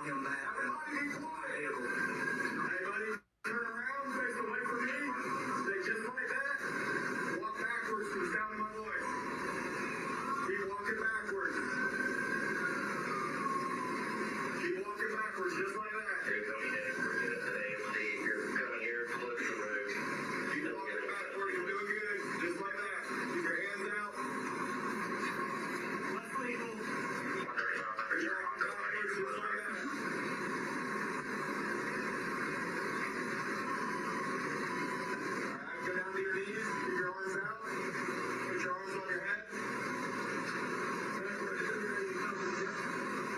him that. Hey, buddy, turn around, face away from me. Say just like that. Walk backwards to the sound of my voice. Keep walking backwards. Keep walking backwards, just like that. You're coming in for a minute today. You're coming here close to the road. Keep walking backwards. You're doing good. Just like that. Keep your hands out. Less legal. You're on backwards, just like that. Go down to your knees. Keep your arms out. Put your arms on your head.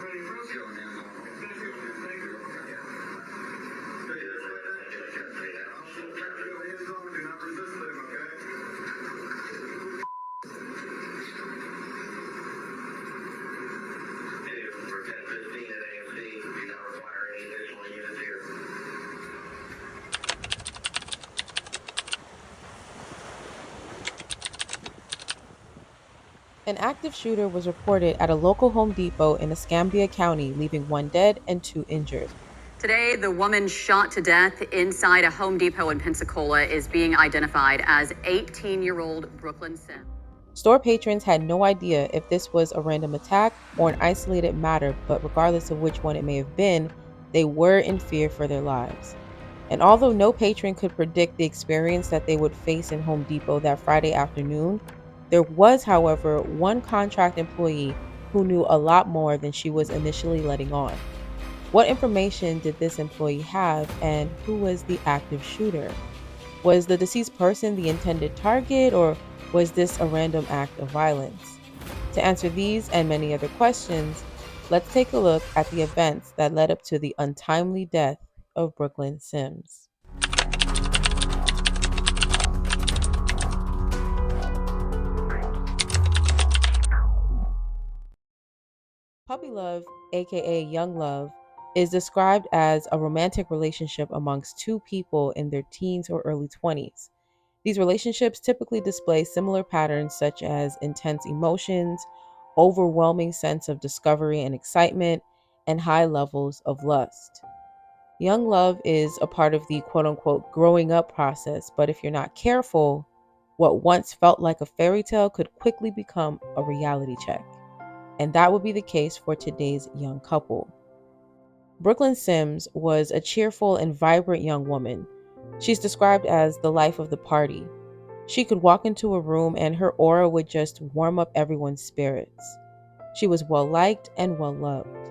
Ready, bro? Thank you. Thank you. Hands on. Do not resist them, okay? We're 10:15 at AMC. Do not require any additional units here. An active shooter was reported at a local Home Depot in Escambia County, leaving 1 dead and 2 injured. Today, the woman shot to death inside a Home Depot in Pensacola is being identified as 18-year-old Brooklyn Sims. Store patrons had no idea if this was a random attack or an isolated matter, but regardless of which one it may have been, they were in fear for their lives. And although no patron could predict the experience that they would face in Home Depot that Friday afternoon, there was, however, one contract employee who knew a lot more than she was initially letting on. What information did this employee have, and who was the active shooter? Was the deceased person the intended target, or was this a random act of violence? To answer these and many other questions, let's take a look at the events that led up to the untimely death of Brooklyn Sims. Puppy love, aka young love, is described as a romantic relationship amongst two people in their teens or early 20s. These relationships typically display similar patterns such as intense emotions, overwhelming sense of discovery and excitement, and high levels of lust. Young love is a part of the quote unquote growing up process, but if you're not careful, what once felt like a fairy tale could quickly become a reality check. And that would be the case for today's young couple. Brooklyn Sims was a cheerful and vibrant young woman. She's described as the life of the party. She could walk into a room and her aura would just warm up everyone's spirits. She was well liked and well loved.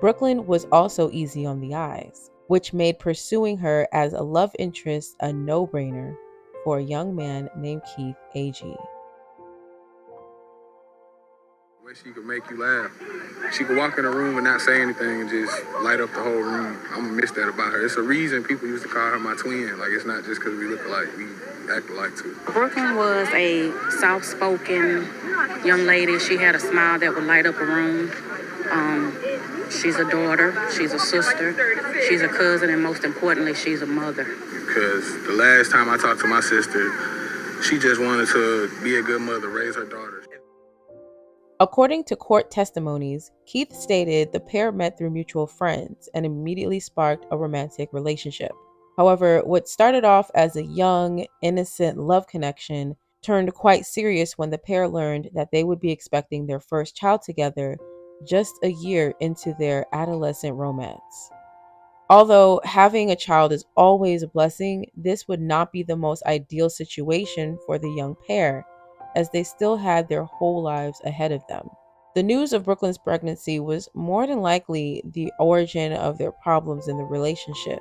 Brooklyn was also easy on the eyes, which made pursuing her as a love interest a no-brainer for a young man named Keith A.G. The way she could make you laugh. She could walk in a room and not say anything and just light up the whole room. I'm gonna miss that about her. It's a reason people used to call her my twin. Like, it's not just because we look alike, we act alike too. Brooklyn was a soft-spoken young lady. She had a smile that would light up a room. She's a daughter, she's a sister, she's a cousin, and most importantly, she's a mother. Because the last time I talked to my sister, she just wanted to be a good mother, raise her daughters. According to court testimonies, Keith stated the pair met through mutual friends and immediately sparked a romantic relationship. However, what started off as a young, innocent love connection turned quite serious when the pair learned that they would be expecting their first child together just a year into their adolescent romance. Although having a child is always a blessing, this would not be the most ideal situation for the young pair, as they still had their whole lives ahead of them. The news of Brooklyn's pregnancy was more than likely the origin of their problems in the relationship.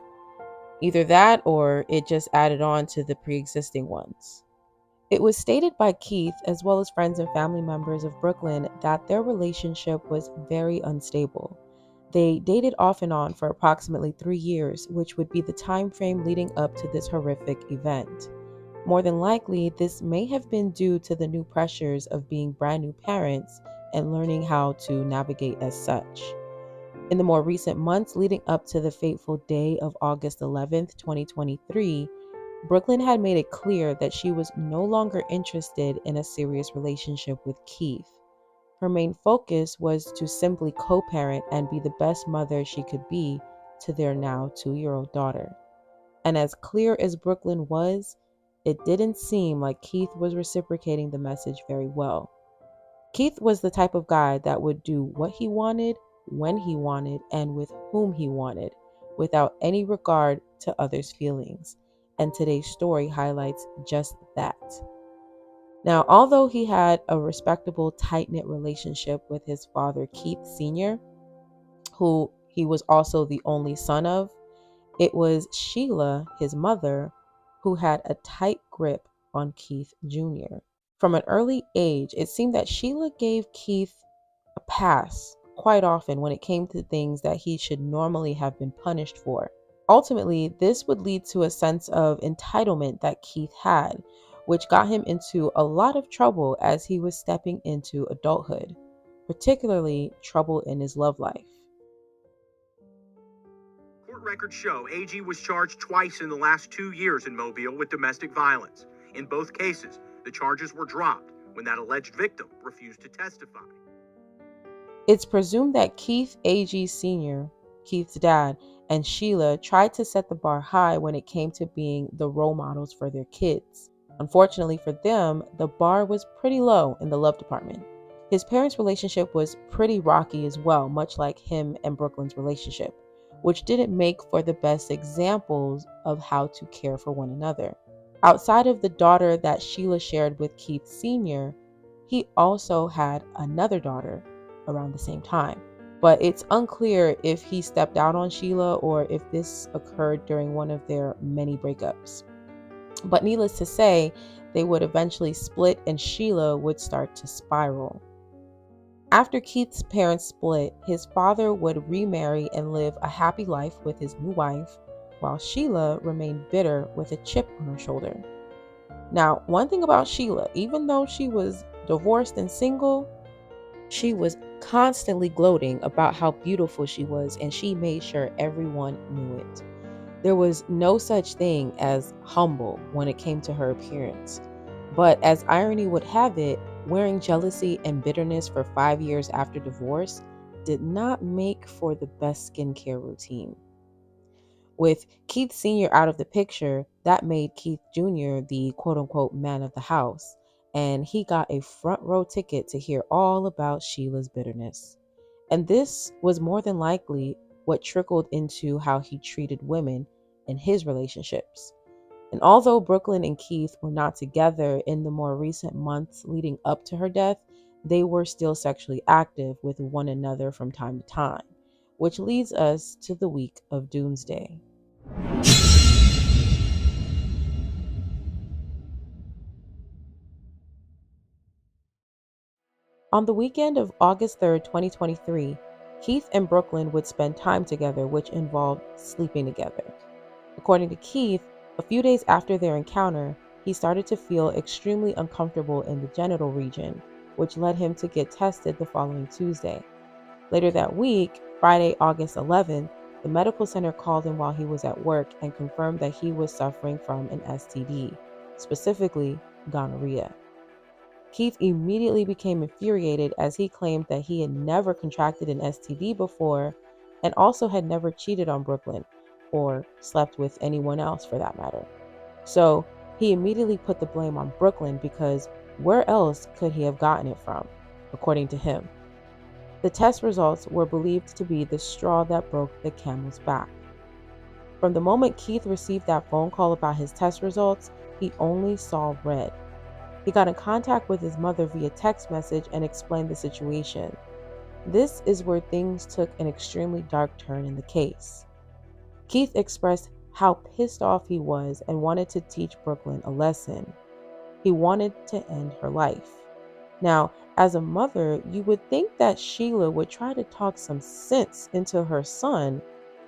Either that or it just added on to the pre-existing ones. It was stated by Keith, as well as friends and family members of Brooklyn, that their relationship was very unstable. They dated off and on for approximately 3 years, which would be the time frame leading up to this horrific event. More than likely, this may have been due to the new pressures of being brand new parents and learning how to navigate as such. In the more recent months leading up to the fateful day of August 11th, 2023, Brooklyn had made it clear that she was no longer interested in a serious relationship with Keith. her main focus was to simply co-parent and be the best mother she could be to their now 2-year-old daughter. And as clear as Brooklyn was, it didn't seem like Keith was reciprocating the message very well. Keith was the type of guy that would do what he wanted, when he wanted, and with whom he wanted, without any regard to others' feelings. And today's story highlights just that. Now, although he had a respectable, tight-knit relationship with his father, Keith Sr., who he was also the only son of, it was Sheila, his mother, who had a tight grip on Keith Jr. From an early age, it seemed that Sheila gave Keith a pass quite often when it came to things that he should normally have been punished for. Ultimately, this would lead to a sense of entitlement that Keith had, which got him into a lot of trouble as he was stepping into adulthood, particularly trouble in his love life. Court records show AG was charged twice in the last 2 years in Mobile with domestic violence. In both cases, the charges were dropped when that alleged victim refused to testify. It's presumed that Keith AG Sr., Keith's dad, and Sheila tried to set the bar high when it came to being the role models for their kids. Unfortunately for them, the bar was pretty low in the love department. His parents' relationship was pretty rocky as well, much like him and Brooklyn's relationship, which didn't make for the best examples of how to care for one another. Outside of the daughter that Sheila shared with Keith Sr., he also had another daughter around the same time. But it's unclear if he stepped out on Sheila or if this occurred during one of their many breakups. But needless to say, they would eventually split and Sheila would start to spiral. After Keith's parents split, his father would remarry and live a happy life with his new wife, while Sheila remained bitter with a chip on her shoulder. Now, one thing about Sheila, even though she was divorced and single, she was constantly gloating about how beautiful she was, and she made sure everyone knew it. There was no such thing as humble when it came to her appearance. But as irony would have it, wearing jealousy and bitterness for 5 years after divorce did not make for the best skincare routine. With Keith Sr. out of the picture, that made Keith Jr. the quote-unquote man of the house, and he got a front row ticket to hear all about Sheila's bitterness. And this was more than likely what trickled into how he treated women in his relationships. And although Brooklyn and Keith were not together in the more recent months leading up to her death, they were still sexually active with one another from time to time, which leads us to the week of Doomsday. On the weekend of August 3rd, 2023, Keith and Brooklyn would spend time together, which involved sleeping together. According to Keith, a few days after their encounter, he started to feel extremely uncomfortable in the genital region, which led him to get tested the following Tuesday. Later that week, Friday, August 11th, the medical center called him while he was at work and confirmed that he was suffering from an STD, specifically gonorrhea. Keith immediately became infuriated as he claimed that he had never contracted an STD before and also had never cheated on Brooklyn or slept with anyone else for that matter. So he immediately put the blame on Brooklyn because where else could he have gotten it from, according to him? The test results were believed to be the straw that broke the camel's back. From the moment Keith received that phone call about his test results, he only saw red. He got in contact with his mother via text message and explained the situation. This is where things took an extremely dark turn in the case. Keith expressed how pissed off he was and wanted to teach Brooklyn a lesson. He wanted to end her life. Now, as a mother, you would think that Sheila would try to talk some sense into her son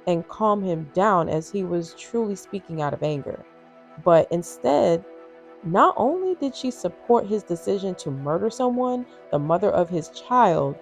and calm him down as he was truly speaking out of anger. But instead, not only did she support his decision to murder someone, the mother of his child,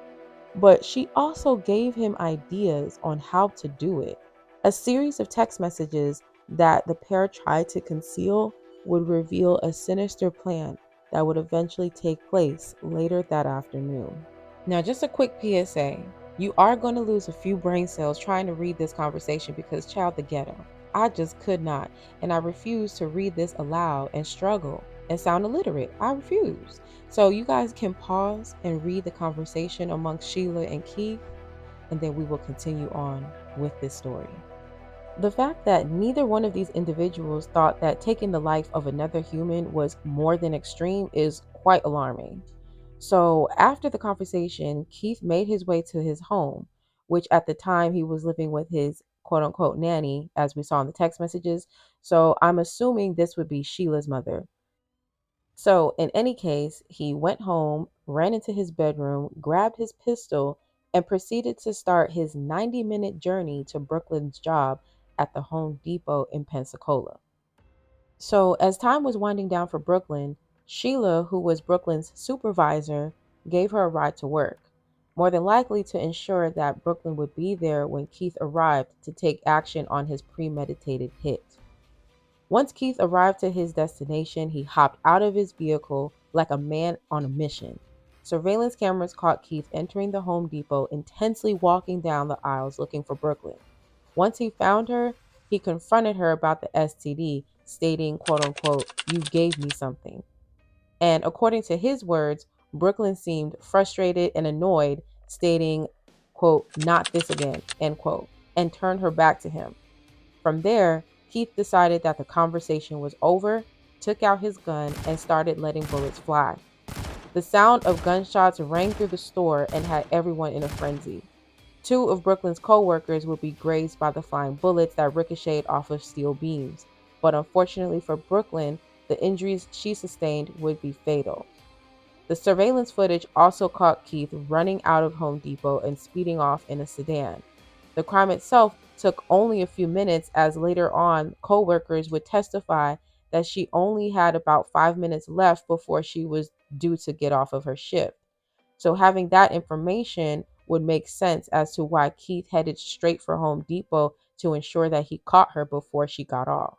but she also gave him ideas on how to do it. A series of text messages that the pair tried to conceal would reveal a sinister plan that would eventually take place later that afternoon. Now, just a quick PSA. You are going to lose a few brain cells trying to read this conversation because, child, the ghetto. I just could not, and I refuse to read this aloud and struggle and sound illiterate. I refuse. So you guys can pause and read the conversation amongst Sheila and Keith, and then we will continue on with this story. The fact that neither one of these individuals thought that taking the life of another human was more than extreme is quite alarming. So, after the conversation, Keith made his way to his home, which at the time he was living with his quote unquote nanny, as we saw in the text messages. So, I'm assuming this would be Sheila's mother. So, in any case, he went home, ran into his bedroom, grabbed his pistol, and proceeded to start his 90-minute journey to Brooklyn's job at the Home Depot in Pensacola. So, as time was winding down for Brooklyn, Sheila, who was Brooklyn's supervisor, gave her a ride to work, more than likely to ensure that Brooklyn would be there when Keith arrived to take action on his premeditated hit. Once Keith arrived to his destination, he hopped out of his vehicle like a man on a mission. Surveillance cameras caught Keith entering the Home Depot, intensely walking down the aisles looking for Brooklyn. Once he found her, he confronted her about the STD, stating, quote unquote, "You gave me something." And according to his words, Brooklyn seemed frustrated and annoyed, stating, quote, "Not this again," end quote, and turned her back to him. From there, Keith decided that the conversation was over, took out his gun, and started letting bullets fly. The sound of gunshots rang through the store and had everyone in a frenzy. Two of Brooklyn's co-workers would be grazed by the flying bullets that ricocheted off of steel beams. But unfortunately for Brooklyn, the injuries she sustained would be fatal. The surveillance footage also caught Keith running out of Home Depot and speeding off in a sedan. The crime itself took only a few minutes, as later on, co-workers would testify that she only had about 5 minutes left before she was due to get off of her shift. So having that information would make sense as to why Keith headed straight for Home Depot to ensure that he caught her before she got off.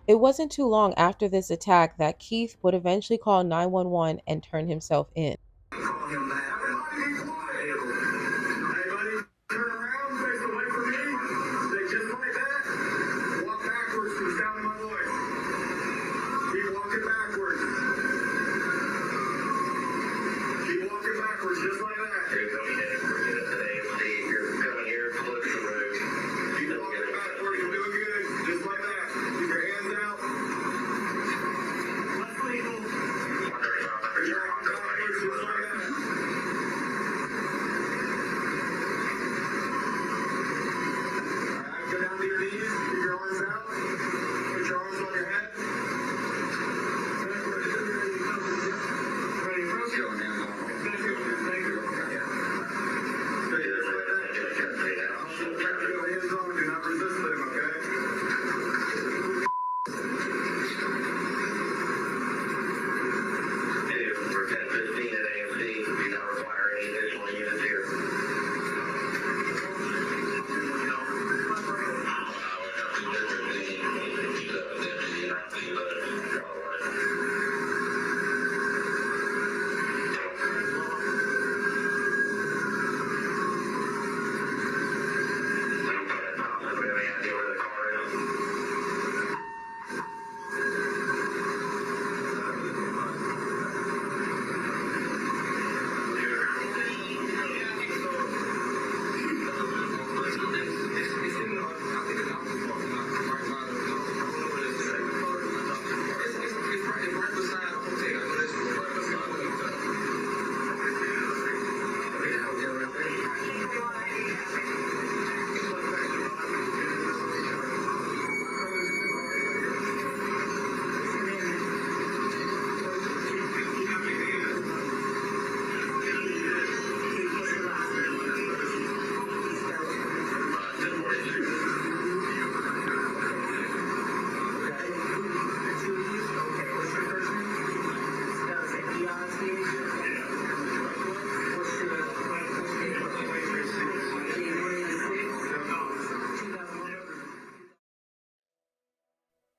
It wasn't too long after this attack that Keith would eventually call 911 and turn himself in. Call him back. Everybody be quiet. Everybody turn around, face away from me. Say just like that. Walk backwards to the sound of my voice. Keep walking backwards. Keep walking backwards, just like that. You're coming in for a minute today. See if you're coming here close to the road. Keep walking backwards. You're doing good. Just like that. Keep your hands out. That's legal. You're on backwards, just like that. Alright, go down to your knees. Keep your arms out. Put your arms on your head. Ready, bro? Thank you. Thank you. Thank you. Just like that. Keep your hands on. Do not resist them, okay? For 10:15 at AMC, do not require any additional units here.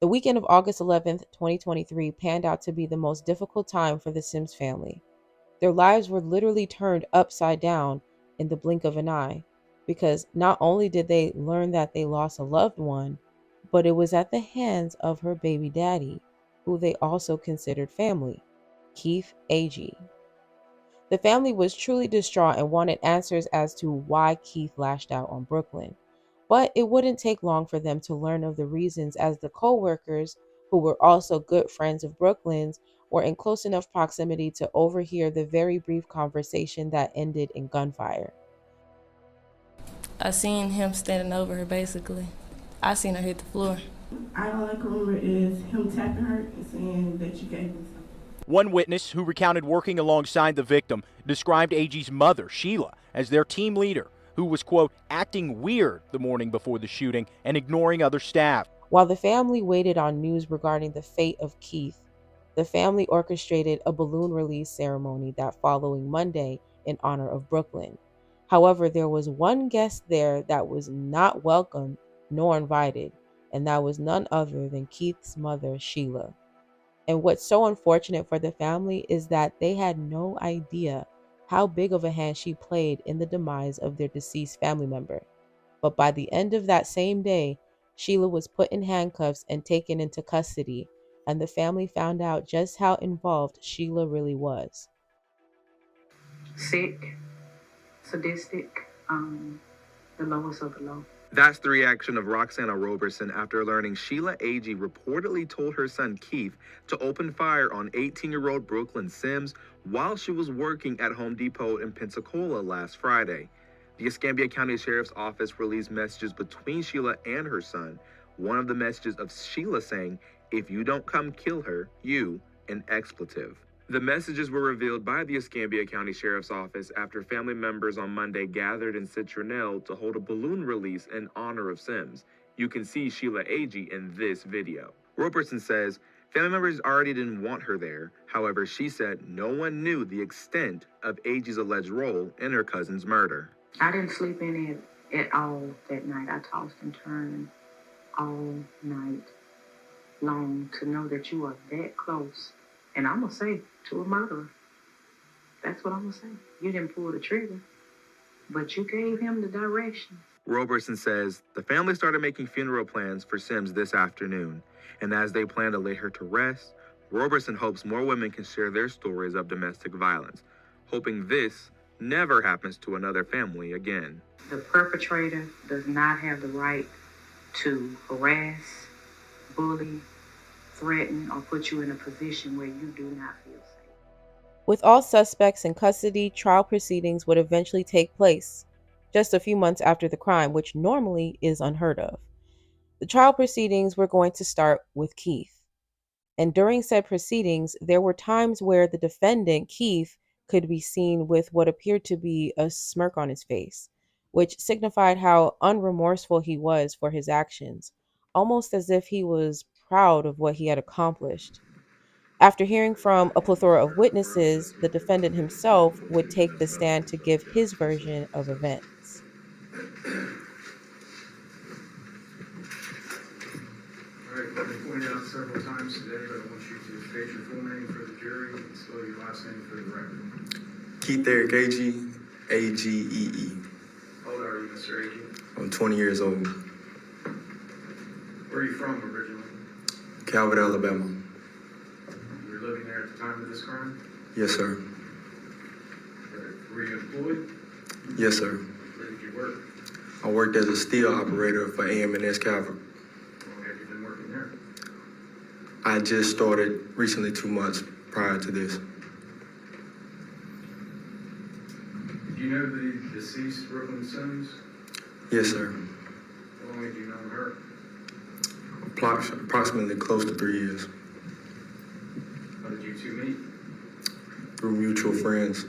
The weekend of August 11th, 2023 panned out to be the most difficult time for the Sims family. Their lives were literally turned upside down in the blink of an eye, because not only did they learn that they lost a loved one, but it was at the hands of her baby daddy, who they also considered family, Keith Agee. The family was truly distraught and wanted answers as to why Keith lashed out on Brooklyn. But it wouldn't take long for them to learn of the reasons, as the coworkers, who were also good friends of Brooklyn's, were in close enough proximity to overhear the very brief conversation that ended in gunfire. I seen him standing over her, basically. I seen her hit the floor. All I can remember is him tapping her and saying that you gave me something. One witness who recounted working alongside the victim described Agee's mother, Sheila, as their team leader, who was, quote, acting weird the morning before the shooting and ignoring other staff. While the family waited on news regarding the fate of Keith, the family orchestrated a balloon release ceremony that following Monday in honor of Brooklyn. However, there was one guest there that was not welcome nor invited, and that was none other than Keith's mother, Sheila. And what's so unfortunate for the family is that they had no idea how big of a hand she played in the demise of their deceased family member. But by the end of that same day, Sheila was put in handcuffs and taken into custody, and the family found out just how involved Sheila really was. Sick, sadistic, the lowest of the low. That's the reaction of Roxana Roberson after learning Sheila Agee reportedly told her son Keith to open fire on 18-year-old Brooklyn Sims while she was working at Home Depot in Pensacola last Friday. The Escambia County Sheriff's Office released messages between Sheila and her son. One of the messages of Sheila saying, "If you don't come kill her, you," an expletive. The messages were revealed by the Escambia County Sheriff's Office after family members on Monday gathered in Citronelle to hold a balloon release in honor of Sims. You can see Sheila Agee in this video. Robertson says family members already didn't want her there. However, she said no one knew the extent of Agee's alleged role in her cousin's murder. I didn't sleep in it at all that night. I tossed and turned all night long to know that you are that close. And I'm going to say, to a murderer. That's what I'm going to say. You didn't pull the trigger, but you gave him the direction. Roberson says the family started making funeral plans for Sims this afternoon. And as they plan to lay her to rest, Roberson hopes more women can share their stories of domestic violence, hoping this never happens to another family again. The perpetrator does not have the right to harass, bully, threaten, or put you in a position where you do not feel safe. With all suspects in custody, trial proceedings would eventually take place just a few months after the crime, which normally is unheard of. The trial proceedings were going to start with Keith. And during said proceedings, there were times where the defendant, Keith, could be seen with what appeared to be a smirk on his face, which signified how unremorseful he was for his actions, almost as if he was proud of what he had accomplished. After hearing from a plethora of witnesses, the defendant himself would take the stand to give his version of events. All right, I've been pointed out several times today, but I want you to state your full name for the jury and spell your last name for the record. Keith Eric Agee, A-G-E-E. How old are you, Mr. Agee? I'm 20 years old. Where are you from originally? Calvert, Alabama. You were living there at the time of this crime? Yes, sir. Were you employed? Yes, sir. Where did you work? I worked as a steel operator for AM&S Calvert. How long have you been working there? I just started recently, 2 months prior to this. Do you know the deceased Brooklyn Sims? Yes, sir. How long have you known her? Approximately close to 3 years. How did you two meet? Through mutual friends.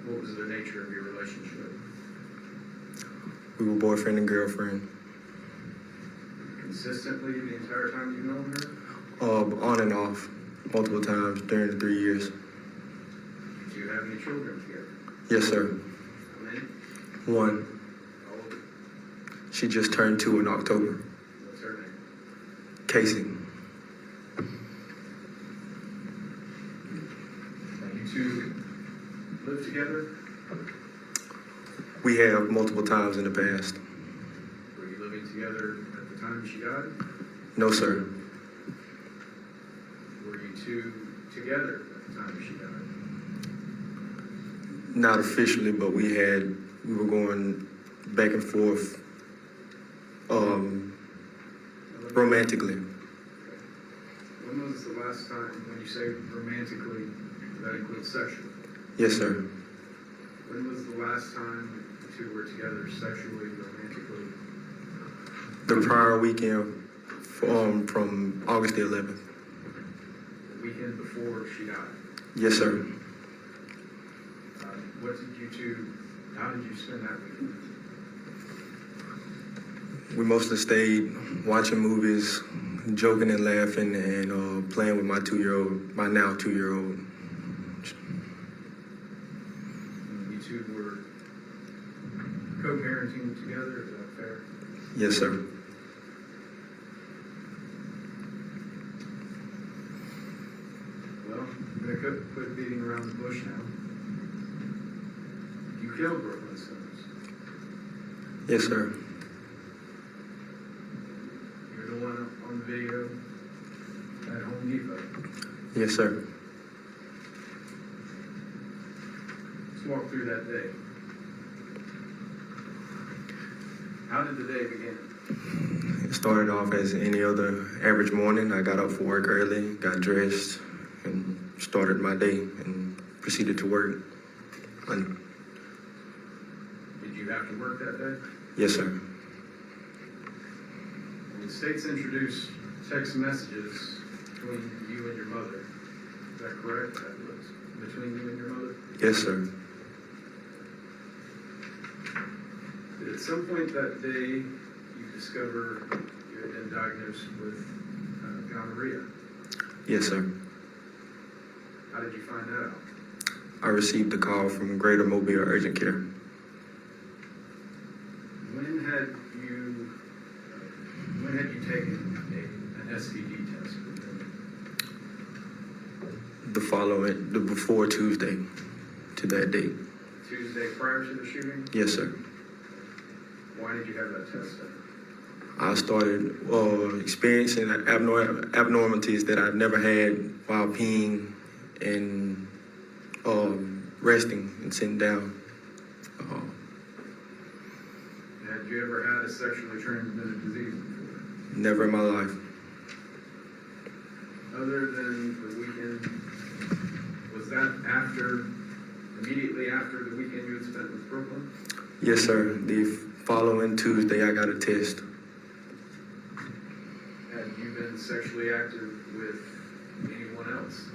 What was the nature of your relationship? We were boyfriend and girlfriend. Consistently the entire time you've known her? On and off, multiple times during the 3 years. Do you have any children together? Yes, sir. How many? 1. How old? She just turned 2 in October. What's her name? Casey. together? We have multiple times in the past. Were you living together at the time she died? No, sir. Were you two together at the time she died? Not officially, but we were going back and forth romantically. When was the last time, when you say romantically, that includes sexually? Yes, sir. When was the last time the two were together sexually, romantically? The prior weekend from August the 11th. The weekend before she died? Yes, sir. How did you spend that weekend? We mostly stayed watching movies, joking and laughing, and playing with my now two-year-old. You two were co-parenting together, is that fair? Yes, sir. Well, I'm going to quit beating around the bush now. You killed Brooklyn Sims. Yes, sir. You're the one on the video at Home Depot. Yes, sir. Let's walk through that day. How did the day begin? It started off as any other average morning. I got up for work early, got dressed, and started my day and proceeded to work. Did you have to work that day? Yes, sir. Well, the state's introduced text messages between you and your mother. Is that correct? That was between you and your mother? Yes, sir. Did at some point that day you discover you had been diagnosed with gonorrhea? Yes, sir. How did you find that out? I received a call from Greater Mobile Urgent Care. When had you taken an STD test? Before Tuesday to that date. Tuesday prior to the shooting? Yes, sir. Why did you have that test done? I started experiencing abnormalities that I've never had while peeing and resting and sitting down. Had you ever had a sexually transmitted disease before? Never in my life. Other than the weekend, was that immediately after the weekend you had spent with Brooklyn? Yes, sir. The following Tuesday, I got a test. Had you been sexually active with anyone else?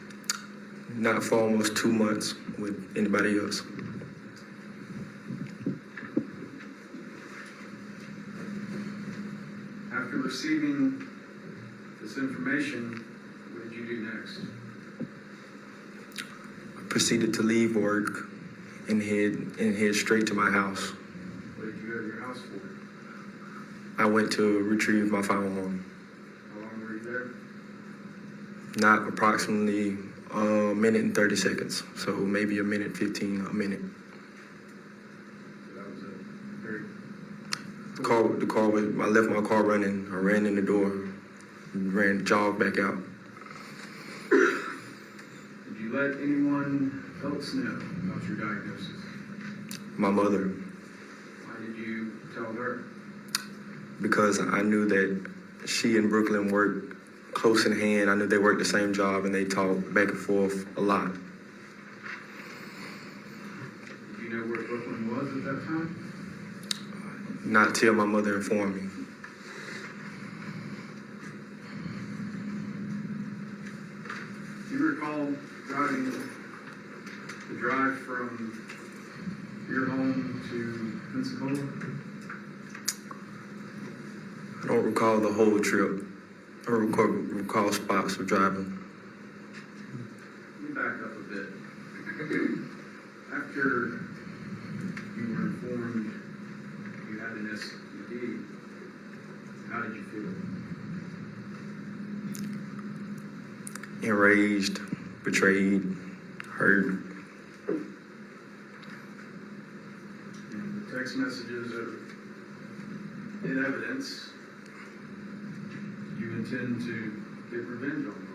Not for almost 2 months with anybody else. After receiving this information, what did you do next? I proceeded to leave work and head straight to my house. What did you go to your house for? I went to retrieve my firearm. How long were you there? Not approximately a minute and 30 seconds. So maybe a minute 15, a minute. So that was a very... I left my car running. I ran in the door, jogged back out. Did you let anyone else know about your diagnosis? My mother. Why did you tell her? Because I knew that she and Brooklyn worked close in hand. I knew they worked the same job and they talked back and forth a lot. Did you know where Brooklyn was at that time? Not till my mother informed me. Do you recall the drive from your home to Pensacola? I don't recall the whole trip. I recall spots of driving. Let me back up a bit. After you were informed you had an STD, how did you feel? Enraged, betrayed, hurt. text messages are in evidence. You intend to get revenge on them?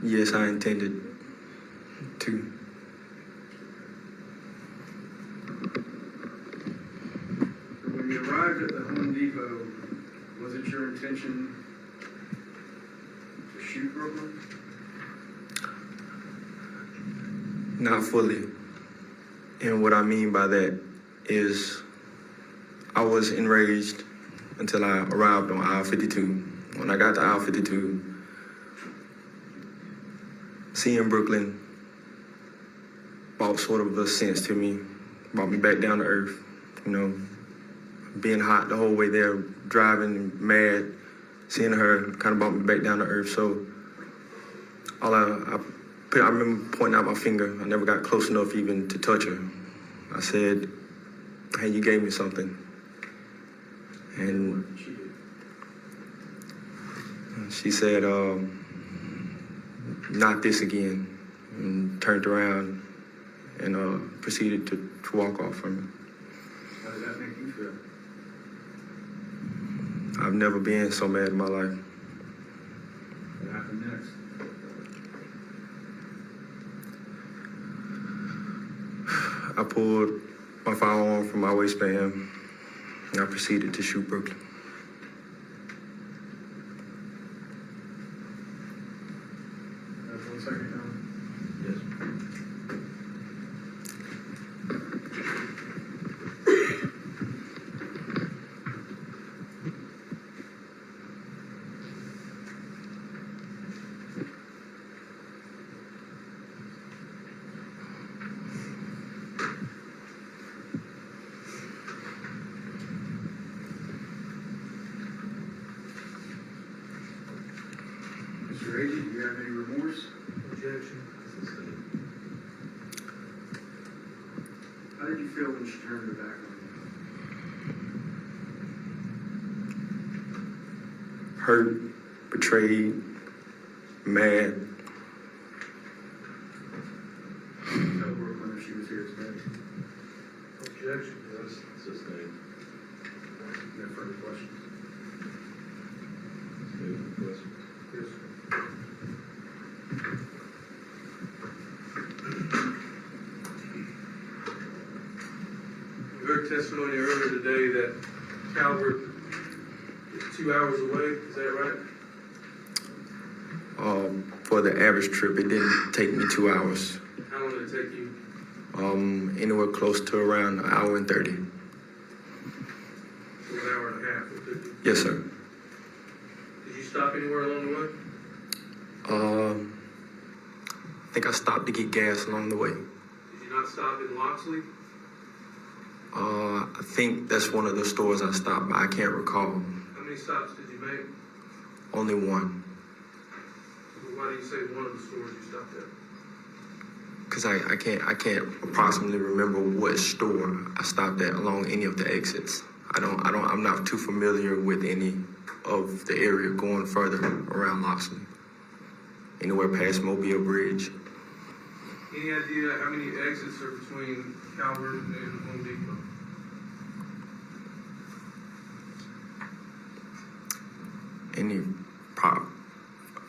Yes, I intended to. When you arrived at the Home Depot, was it your intention to shoot Brooklyn? Not fully. And what I mean by that is I was enraged until I arrived on aisle 52. When I got to aisle 52, seeing Brooklyn brought sort of a sense to me, brought me back down to earth, you know, being hot the whole way there, driving mad, seeing her kind of brought me back down to earth. So I remember pointing out my finger. I never got close enough even to touch her. I said, hey, you gave me something. And she said, not this again, and turned around and proceeded to walk off from me. How did that make you feel? I've never been so mad in my life. What happened next? I pulled my firearm from my waistband and I proceeded to shoot Brooklyn. One second, Tom. Yes. Mr. Agee, do you have any remorse? Objection. How did you feel when she turned her back on you? Hurt, betrayed, mad. Tell Brooklyn if she was here today. Objection. That's sustained. No further questions? Questions? Yes. We heard testimony earlier today that Calvert is 2 hours away. Is that right? For the average trip, it didn't take me 2 hours. How long did it take you? Anywhere close to around an hour and 30. So 1 hour and a half. It took you. Yes, sir. Did you stop anywhere along the way? I think I stopped to get gas along the way. Did you not stop in Loxley? I think that's one of the stores I stopped by. I can't recall. How many stops did you make? Only one. Why do you say one of the stores you stopped at? Because I can't approximately remember what store I stopped at along any of the exits. I'm not too familiar with any of the area going further around Loxley. Anywhere past Mobile Bridge. Any idea how many exits are between Calvert and Home Depot?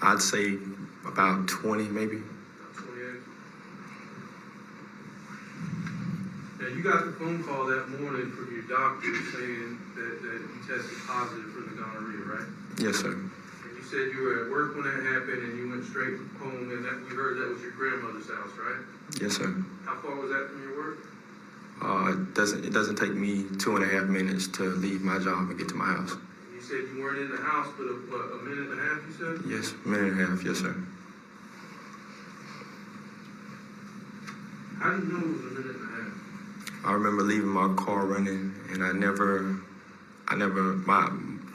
I'd say about 20 maybe. About 28. Now you got the phone call that morning from your doctor saying that you tested positive for the gonorrhea, right? Yes, sir. And you said you were at work when that happened and you went straight home and that we heard that was your grandmother's house, right? Yes, sir. How far was that from your work? It doesn't take me 2.5 minutes to leave my job and get to my house. You said you weren't in the house, but a minute and a half, you said? Yes, a minute and a half, yes, sir. How do you know it was a minute and a half? I remember leaving my car running, and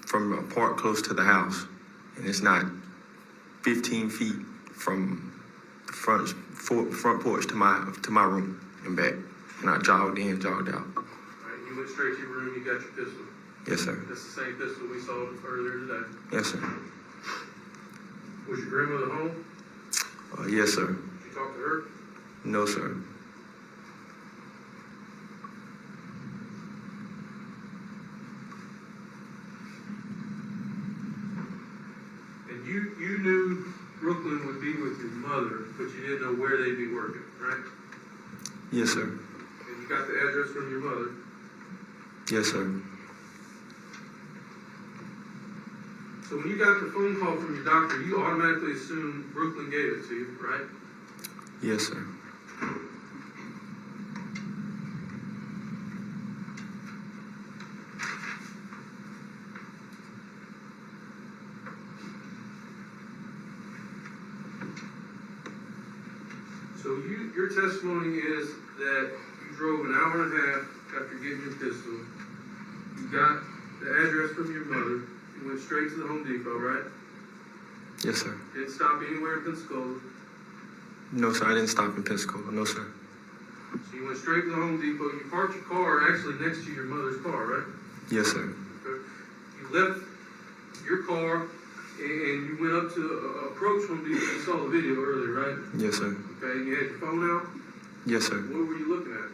from a park close to the house, and it's not 15 feet from the front porch to my room and back, and I jogged in, jogged out. All right, you went straight to your room, you got your pistol. Yes, sir. That's the same pistol we saw earlier today. Yes, sir. Was your grandmother home? Yes, sir. Did you talk to her? No, sir. but you didn't know where they'd be working, right? Yes, sir. And you got the address from your mother. Yes, sir. So when you got the phone call from your doctor, you automatically assumed Brooklyn gave it to you, right? Yes, sir. So your testimony is that you drove an hour and a half after getting your pistol. You got the address from your mother. You went straight to the Home Depot, right? Yes, sir. Didn't stop anywhere in Pensacola. No, sir. I didn't stop in Pensacola. No, sir. So you went straight to the Home Depot. You parked your car actually next to your mother's car, right? Yes, sir. Okay. You left your car and you went up to approach Home Depot. You saw the video earlier, right? Yes, sir. Okay. You had your phone out. Yes, sir. What were you looking at?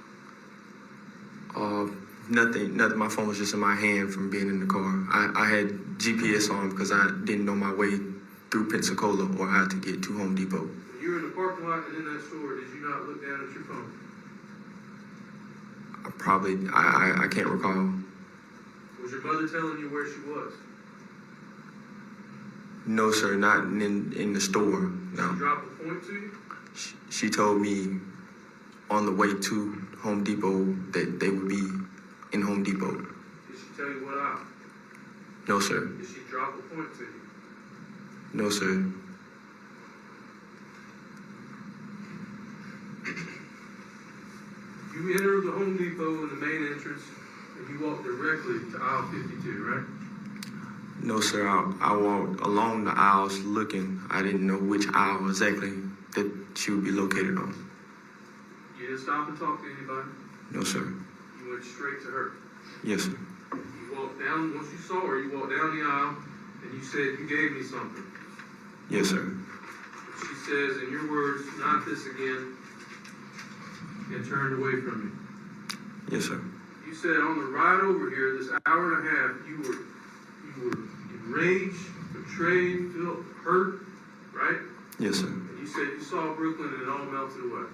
Nothing. My phone was just in my hand from being in the car. I had GPS on because I didn't know my way through Pensacola or how to get to Home Depot. When you were in the parking lot and in that store, did you not look down at your phone? I can't recall. Was your mother telling you where she was? No, sir. Not in the store. No. Did she drop a point to you? She told me on the way to Home Depot that they would be in Home Depot. Did she tell you what aisle? No, sir. Did she drop a point to you? No, sir. You enter the Home Depot in the main entrance and you walk directly to aisle 52, right? No, sir. I walked along the aisles looking. I didn't know which aisle exactly that she would be located on. You didn't stop and talk to anybody? No, sir. You went straight to her? Yes, sir. You walked down, once you saw her, you walked down the aisle and you said, you gave me something. Yes, sir. She says, in your words, not this again, and turned away from me. Yes, sir. You said on the ride over here, this hour and a half, you were enraged, betrayed, felt hurt, right? Yes, sir. And you said you saw Brooklyn and it all melted away.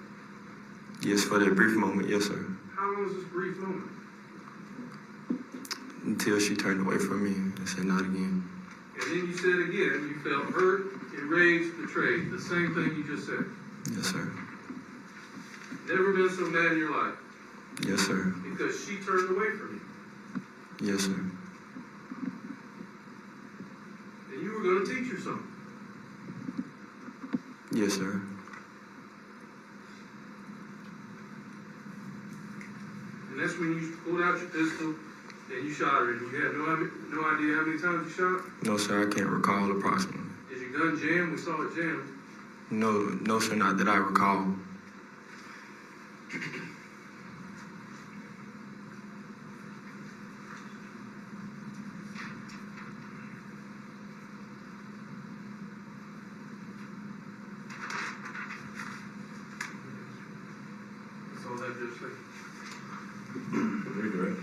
Yes, for that brief moment. Yes, sir. How long was this brief moment? Until she turned away from me and said, not again. And then you said again, you felt hurt, enraged, betrayed. The same thing you just said. Yes, sir. Never been so mad in your life. Yes, sir. Because she turned away from you. Yes, sir. And you were going to teach her something. Yes, sir. And that's when you pulled out your pistol and you shot her. And you had no idea how many times you shot? No, sir. I can't recall approximately. Is your gun jammed? We saw it jammed. No, sir. Not that I recall. That's all that just said. Redirect.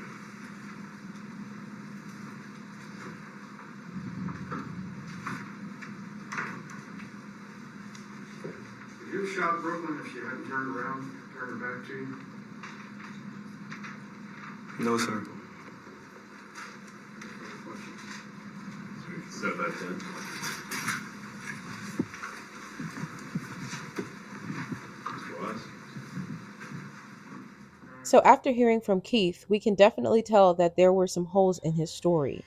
Would you have shot Brooklyn if she hadn't turned around, turned her back to you? No, sir. So we can set that then. So, after hearing from Keith, we can definitely tell that there were some holes in his story.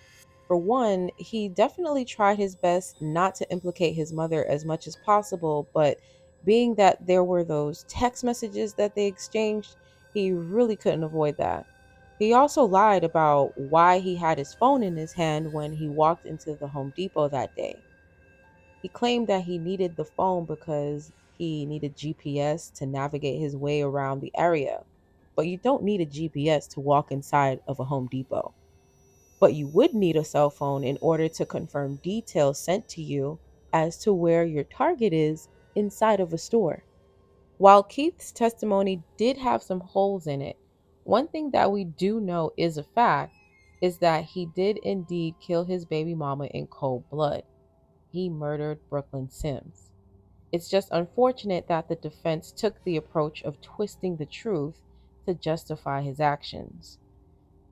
For one, he definitely tried his best not to implicate his mother as much as possible, but being that there were those text messages that they exchanged, he really couldn't avoid that. He also lied about why he had his phone in his hand when he walked into the Home Depot that day. He claimed that he needed the phone because he needed GPS to navigate his way around the area. But you don't need a GPS to walk inside of a Home Depot. But you would need a cell phone in order to confirm details sent to you as to where your target is inside of a store. While Keith's testimony did have some holes in it, one thing that we do know is a fact is that he did indeed kill his baby mama in cold blood. He murdered Brooklyn Sims. It's just unfortunate that the defense took the approach of twisting the truth to justify his actions.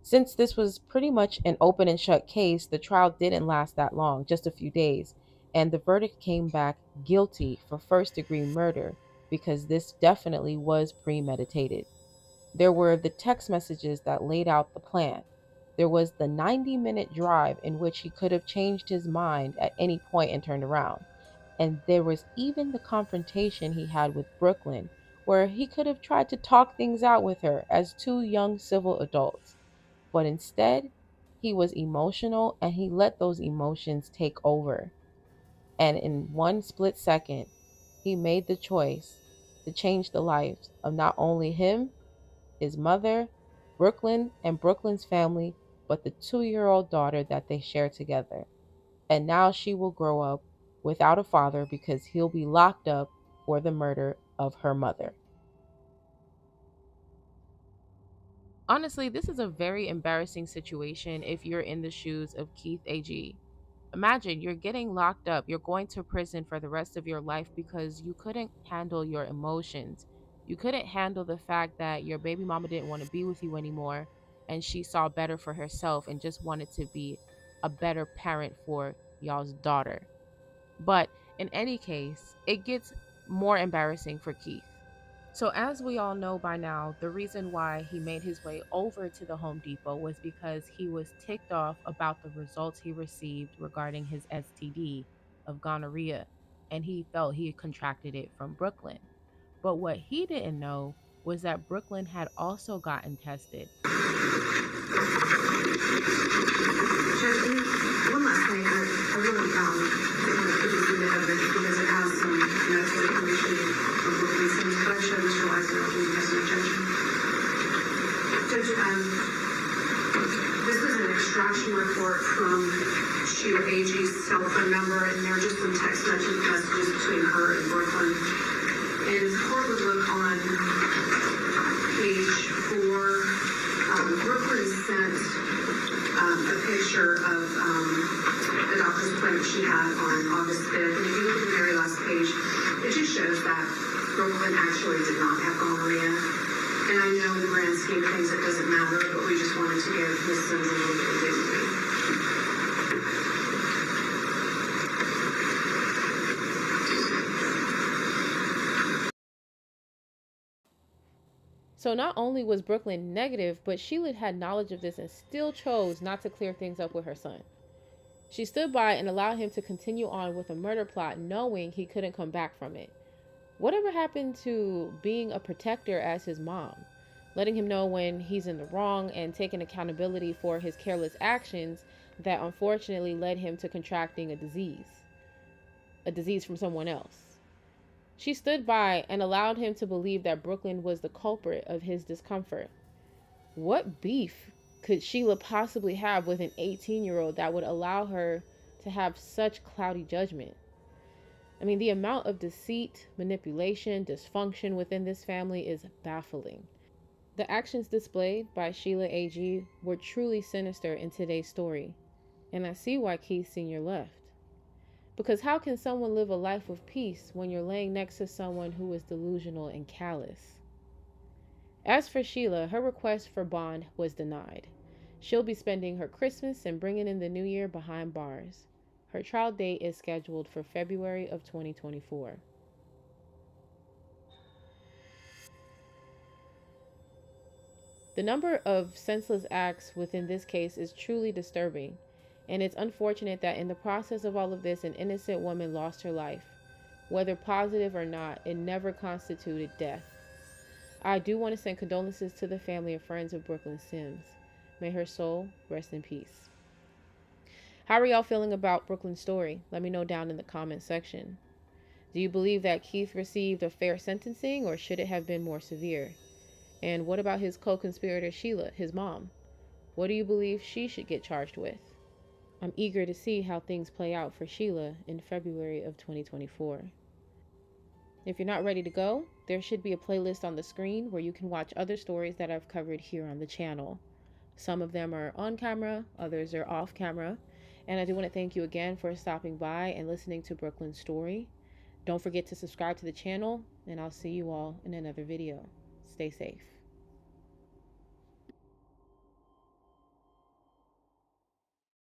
Since this was pretty much an open and shut case, the trial didn't last that long, just a few days, and the verdict came back guilty for first-degree murder because this definitely was premeditated. There were the text messages that laid out the plan. There was the 90-minute drive in which he could have changed his mind at any point and turned around. And there was even the confrontation he had with Brooklyn, where he could have tried to talk things out with her as two young civil adults. But instead, he was emotional and he let those emotions take over. And in one split second, he made the choice to change the lives of not only him, his mother, Brooklyn, and Brooklyn's family, but the 2-year-old daughter that they share together. And now she will grow up without a father because he'll be locked up for the murder of her mother. Honestly, this is a very embarrassing situation if you're in the shoes of Keith AG. Imagine you're getting locked up, you're going to prison for the rest of your life because you couldn't handle your emotions. You couldn't handle the fact that your baby mama didn't want to be with you anymore and she saw better for herself and just wanted to be a better parent for y'all's daughter. But in any case, it gets more embarrassing for Keith. So, as we all know by now, the reason why he made his way over to the Home Depot was because he was ticked off about the results he received regarding his STD of gonorrhea, and he felt he had contracted it from Brooklyn. But what he didn't know was that Brooklyn had also gotten tested. One last thing, I really didn't want to put this in the evidence because it has some medical information of what these things, but I should just realize that we have some objection. Judge, this is an extraction report from Sheila Agee's cell phone number, and there are just some text messages between her and Brooklyn. And the court would look on page 4. Brooklyn sent a picture of the doctor's appointment she had on August 5th. And if you look at the very last page, it just shows that Brooklyn actually did not have gonorrhea. And I know in the grand scheme of things it doesn't matter, but we just wanted to give Ms. Sims a little bit of dignity. So not only was Brooklyn negative, but Sheila had knowledge of this and still chose not to clear things up with her son. She stood by and allowed him to continue on with a murder plot, knowing he couldn't come back from it. Whatever happened to being a protector as his mom, letting him know when he's in the wrong and taking accountability for his careless actions that unfortunately led him to contracting a disease from someone else? She stood by and allowed him to believe that Brooklyn was the culprit of his discomfort. What beef could Sheila possibly have with an 18-year-old that would allow her to have such cloudy judgment? I mean, the amount of deceit, manipulation, dysfunction within this family is baffling. The actions displayed by Sheila AG were truly sinister in today's story, and I see why Keith Sr. left. Because how can someone live a life of peace when you're laying next to someone who is delusional and callous? As for Sheila, her request for bond was denied. She'll be spending her Christmas and bringing in the new year behind bars. Her trial date is scheduled for February of 2024. The number of senseless acts within this case is truly disturbing, and it's unfortunate that in the process of all of this, an innocent woman lost her life. Whether positive or not, it never constituted death. I do want to send condolences to the family and friends of Brooklyn Sims. May her soul rest in peace. How are y'all feeling about Brooklyn's story? Let me know down in the comment section. Do you believe that Keith received a fair sentencing, or should it have been more severe? And what about his co-conspirator Sheila, his mom? What do you believe she should get charged with? I'm eager to see how things play out for Sheila in February of 2024. If you're not ready to go, there should be a playlist on the screen where you can watch other stories that I've covered here on the channel. Some of them are on camera, others are off camera. And I do want to thank you again for stopping by and listening to Brooklyn's story. Don't forget to subscribe to the channel, and I'll see you all in another video. Stay safe.